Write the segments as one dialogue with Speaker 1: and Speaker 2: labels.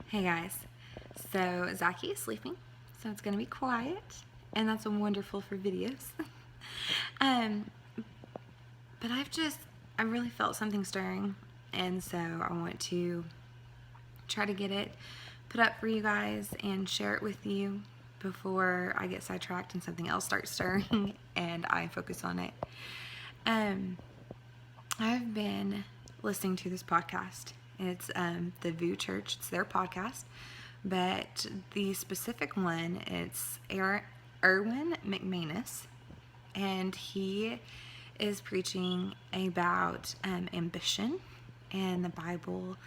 Speaker 1: Hey guys, so Zachy is sleeping, so it's gonna be quiet, and that's wonderful for videos. um, but I really felt something stirring, and so I want to try to get it put up for you guys and share it with you before I get sidetracked and something else starts stirring and I focus on it. I've been listening to this podcast. It's the VU Church. It's their podcast, but the specific one, it's Erwin McManus, and he is preaching about ambition and the Bible,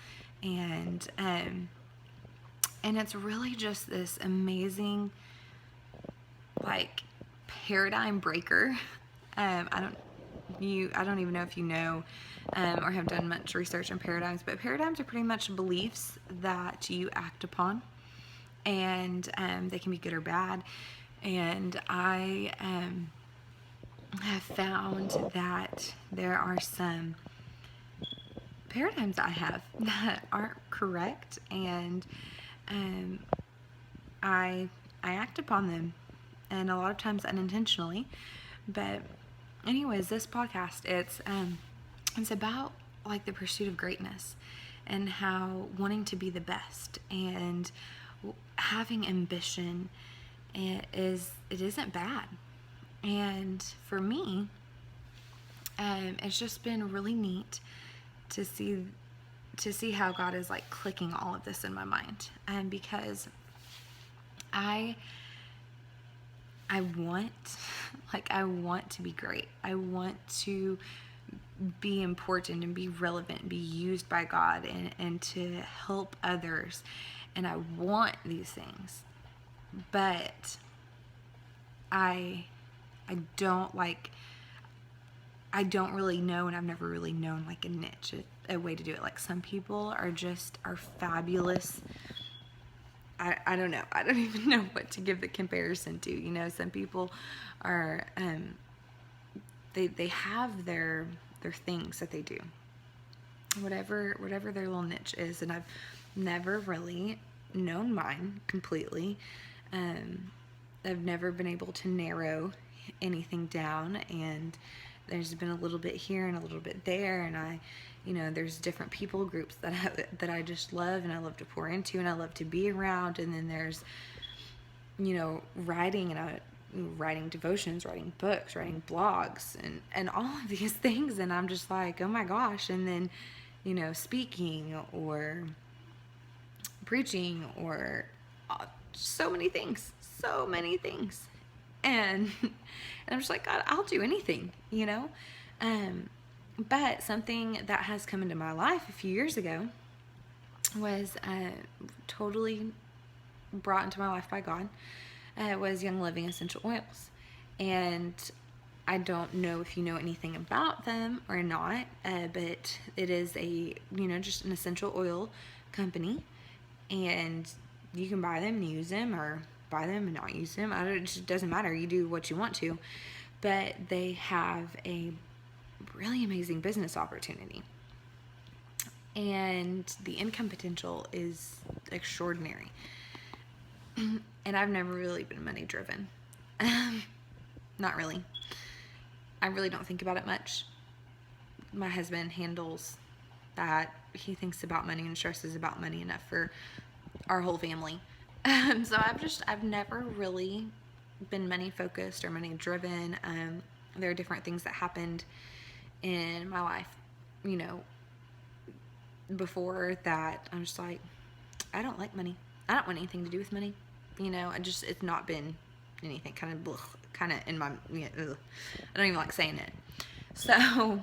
Speaker 1: and it's really just this amazing, like, paradigm breaker. I don't even know if you know or have done much research on paradigms, but paradigms are pretty much beliefs that you act upon, and they can be good or bad. And I have found that there are some paradigms I have that aren't correct, and I act upon them, and a lot of times unintentionally. But anyways, this podcast, it's about like the pursuit of greatness and how wanting to be the best and having ambition it isn't bad. And for me, it's just been really neat to see how God is like clicking all of this in my mind, because I want I want to be great. I want to be important and be relevant and be used by God and to help others. And I want these things. But I don't I don't really know, and I've never really known like a niche, a way to do it. Like some people are fabulous. I don't know. I don't even know what to give the comparison to. You know, some people are they have their things that they do. Whatever their little niche is, and I've never really known mine completely. I've never been able to narrow anything down, and there's been a little bit here and a little bit there, and there's different people groups that I just love, and I love to pour into, and I love to be around. And then there's writing, and writing devotions, writing books, writing blogs, and all of these things, and I'm just like, oh my gosh. And then speaking or preaching or so many things, and I'm just like, God, I'll do anything. But something that has come into my life a few years ago was totally brought into my life by God. Was Young Living essential oils, and I don't know if you know anything about them or not, but it is just an essential oil company, and you can buy them and use them, or buy them and not use them. It just doesn't matter. You do what you want to, but they have a really amazing business opportunity, and the income potential is extraordinary. And I've never really been money driven. Not really. I really don't think about it much. My husband handles that. He thinks about money and stresses about money enough for our whole family. So I've never really been money focused or money driven. There are different things that happened in my life, before that. I'm just like, I don't like money. I don't want anything to do with money. It's not been anything, kind of in my, I don't even like saying it. So,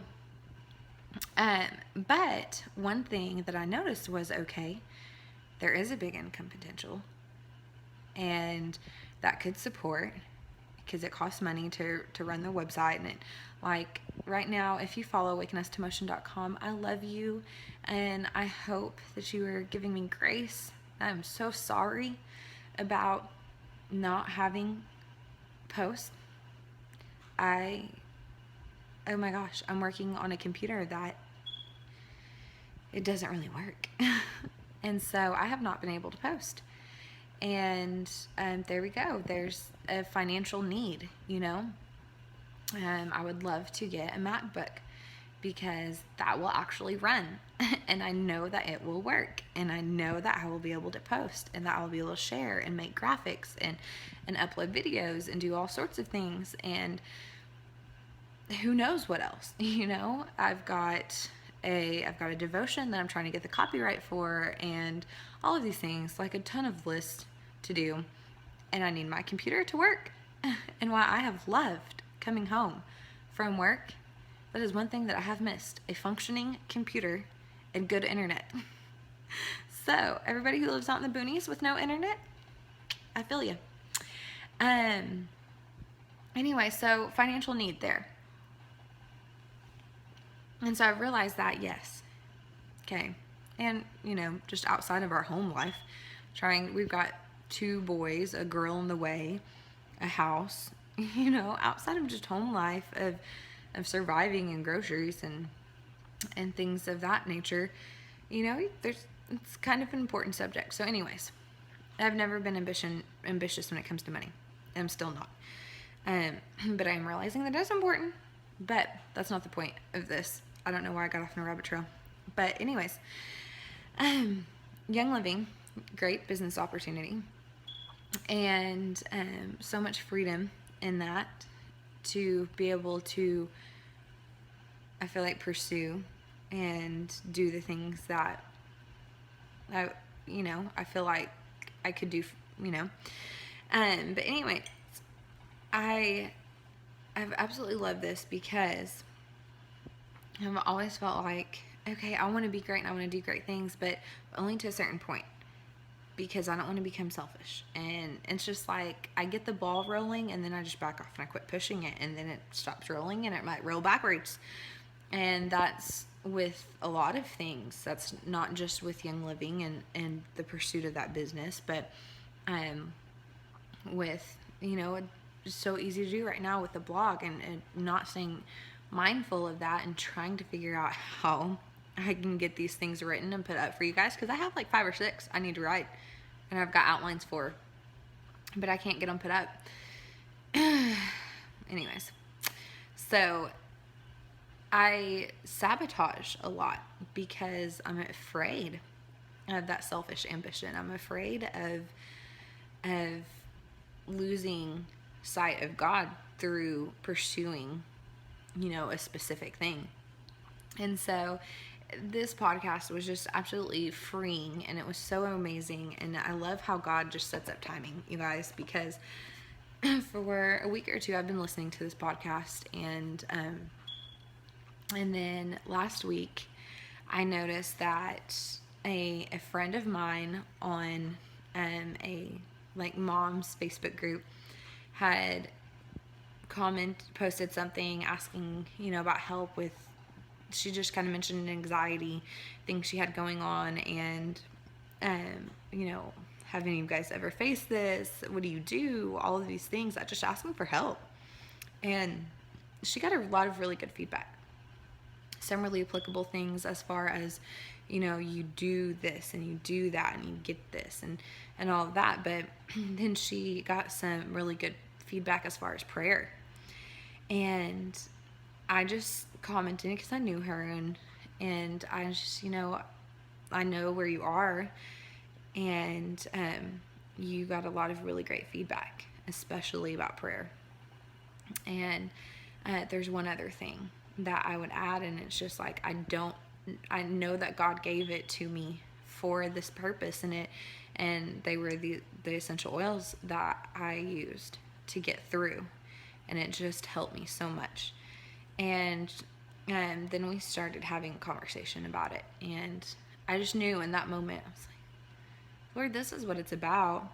Speaker 1: but one thing that I noticed was, okay, there is a big income potential, and that could support, because it costs money to run the website. And it, like right now, if you follow awakenus2motion.com, I love you, and I hope that you are giving me grace. I'm so sorry about not having posts. Oh my gosh, I'm working on a computer that it doesn't really work. And so I have not been able to post. And there we go. There's a financial need, you know. I would love to get a MacBook because that will actually run. And I know that it will work. And I know that I will be able to post and that I will be able to share and make graphics and upload videos and do all sorts of things. And who knows what else, you know. I've got a devotion that I'm trying to get the copyright for, and all of these things, like a ton of lists to do. And I need my computer to work. And while I have loved coming home from work, that is one thing that I have missed: a functioning computer and good internet. So everybody who lives out in the boonies with no internet, I feel you. Anyway, so financial need there. And so I've realized that, yes. Okay. And, you know, just outside of our home life, we've got 2 boys, a girl on the way, a house, you know, outside of just home life of surviving and groceries and things of that nature, you know, it's kind of an important subject. So anyways, I've never been ambitious when it comes to money. I'm still not. But I'm realizing that it's important. But that's not the point of this. I don't know why I got off on a rabbit trail. But anyways, Young Living, great business opportunity. And so much freedom in that to be able to, I feel like, pursue and do the things that I feel like I could do, you know. But anyway, I've absolutely loved this because I've always felt like, okay, I want to be great and I want to do great things, but only to a certain point, because I don't want to become selfish. And it's just like I get the ball rolling and then I just back off and I quit pushing it, and then it stops rolling and it might roll backwards. And that's with a lot of things. That's not just with Young Living and the pursuit of that business, but with, you know, it's so easy to do right now with the blog and not staying mindful of that and trying to figure out how I can get these things written and put up for you guys, because I have like 5 or 6 I need to write and I've got outlines for, but I can't get them put up. Anyways, so I sabotage a lot because I'm afraid of that selfish ambition. I'm afraid of losing sight of God through pursuing, you know, a specific thing. And so this podcast was just absolutely freeing, and it was so amazing. And I love how God just sets up timing, you guys, because for a week or 2 I've been listening to this podcast, and then last week I noticed that a friend of mine on a like mom's Facebook group had posted something asking, you know, about help with, she just kind of mentioned an anxiety thing she had going on, and you know, have any of you guys ever faced this? What do you do? All of these things. I just asking for help, and she got a lot of really good feedback. Some really applicable things as far as, you know, you do this and you do that and you get this and all of that. But then she got some really good feedback as far as prayer. And I just commented because I knew her, and I just, you know, I know where you are, and you got a lot of really great feedback, especially about prayer. And there's one other thing that I would add, and it's just like I know that God gave it to me for this purpose, and they were the essential oils that I used to get through, and it just helped me so much. And then we started having a conversation about it, and I just knew in that moment, I was like, Lord, this is what it's about.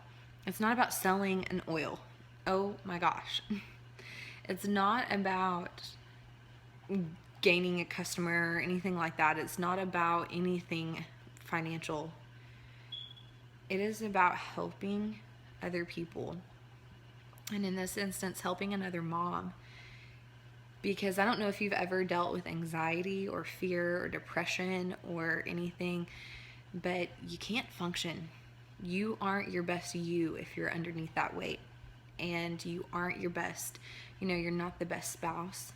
Speaker 1: It's not about selling an oil. Oh my gosh. It's not about gaining a customer or anything like that. It's not about anything financial. It is about helping other people. And in this instance, helping another mom. Because I don't know if you've ever dealt with anxiety or fear or depression or anything but you can't function. You aren't your best you if you're underneath that weight. And you aren't your best, you're not the best spouse.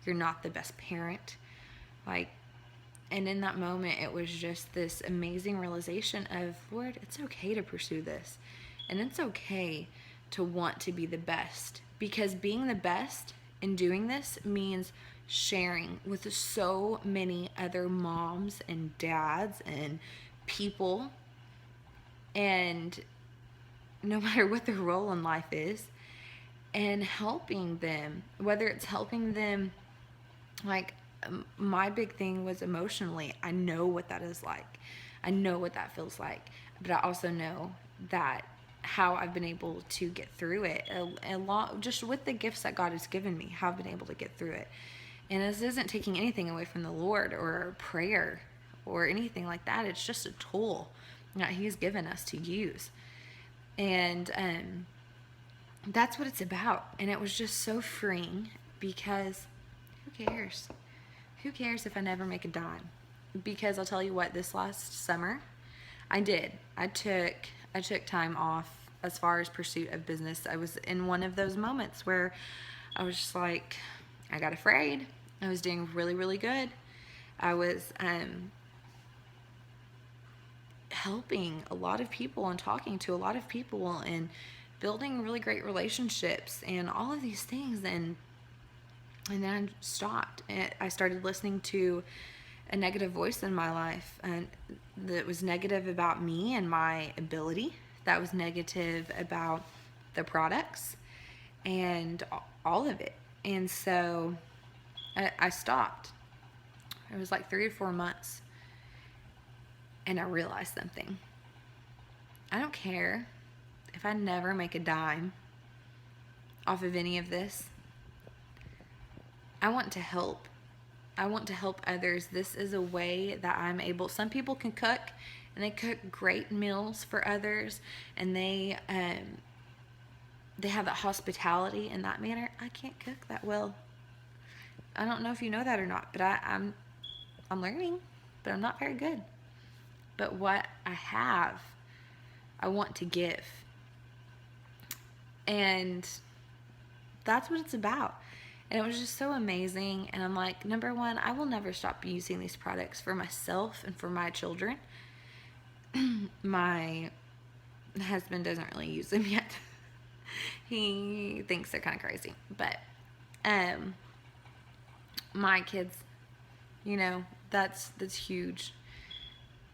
Speaker 1: You're not the best parent. Like, and in that moment, it was just this amazing realization of, Lord, it's okay to pursue this. And it's okay to want to be the best. Because being the best in doing this means sharing with so many other moms and dads and people. And no matter what their role in life is, and helping them, whether it's helping them, like, my big thing was emotionally. I know what that is like. I know what that feels like. But I also know that how I've been able to get through it, a lot, just with the gifts that God has given me, how I've been able to get through it. And this isn't taking anything away from the Lord or prayer or anything like that. It's just a tool that He's given us to use. And that's what it's about. And it was just so freeing, because who cares? Who cares if I never make a dime? Because I'll tell you what, this last summer, I did. I took time off as far as pursuit of business. I was in one of those moments where I was just like, I got afraid. I was doing really, really good. I was helping a lot of people and talking to a lot of people and building really great relationships and all of these things. And then I stopped. I started listening to a negative voice in my life, and that was negative about me and my ability. That was negative about the products and all of it. And so I stopped. It was like 3 or 4 months. And I realized something. I don't care if I never make a dime off of any of this. I want to help. I want to help others. This is a way that I'm able. Some people can cook, and they cook great meals for others, and they have that hospitality in that manner. I can't cook that well. I don't know if you know that or not, but I'm learning, but I'm not very good. But what I have, I want to give. And that's what it's about. And it was just so amazing. And I'm like, number one, I will never stop using these products for myself and for my children. My husband doesn't really use them yet. He thinks they're kind of crazy. But my kids, that's huge.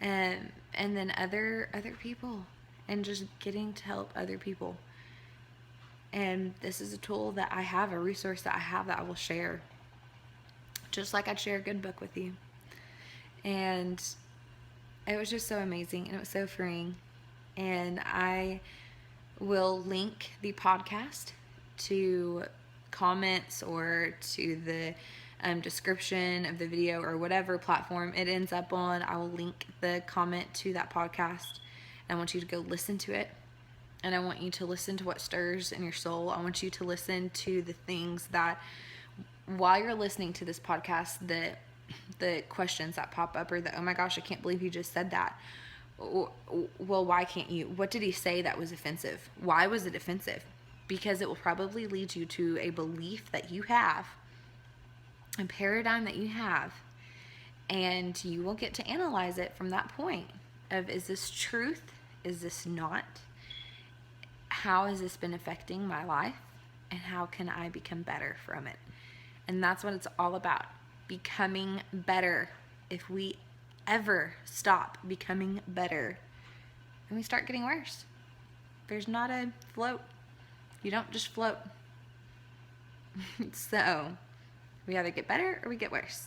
Speaker 1: And then other people, and just getting to help other people. And this is a tool that I have, a resource that I have that I will share, just like I'd share a good book with you. And it was just so amazing, and it was so freeing. And I will link the podcast to comments or to the description of the video, or whatever platform it ends up on. I will link the comment to that podcast. I want you to go listen to it. And I want you to listen to what stirs in your soul. I want you to listen to the things that, while you're listening to this podcast, the questions that pop up, or the, oh my gosh, I can't believe you just said that. Well, why can't you? What did he say that was offensive? Why was it offensive? Because it will probably lead you to a belief that you have, a paradigm that you have, and you will get to analyze it from that point of, is this truth? Is this not? How has this been affecting my life? And how can I become better from it? And that's what it's all about, becoming better. If we ever stop becoming better, then we start getting worse. There's not a float. You don't just float. So we either get better or we get worse.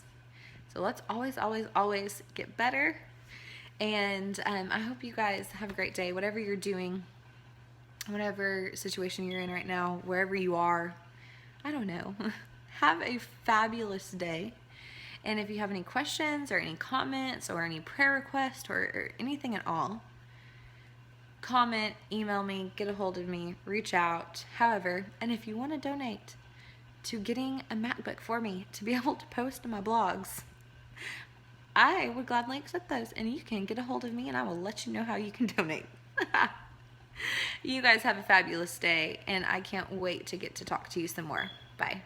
Speaker 1: So let's always, always, always get better. And I hope you guys have a great day, whatever you're doing, whatever situation you're in right now, wherever you are. I don't know. Have a fabulous day. And if you have any questions or any comments or any prayer requests or anything at all, comment, email me, get a hold of me, reach out, however. And if you want to donate to getting a MacBook for me to be able to post my blogs, I would gladly accept those, and you can get a hold of me and I will let you know how you can donate. You guys have a fabulous day, and I can't wait to get to talk to you some more. Bye.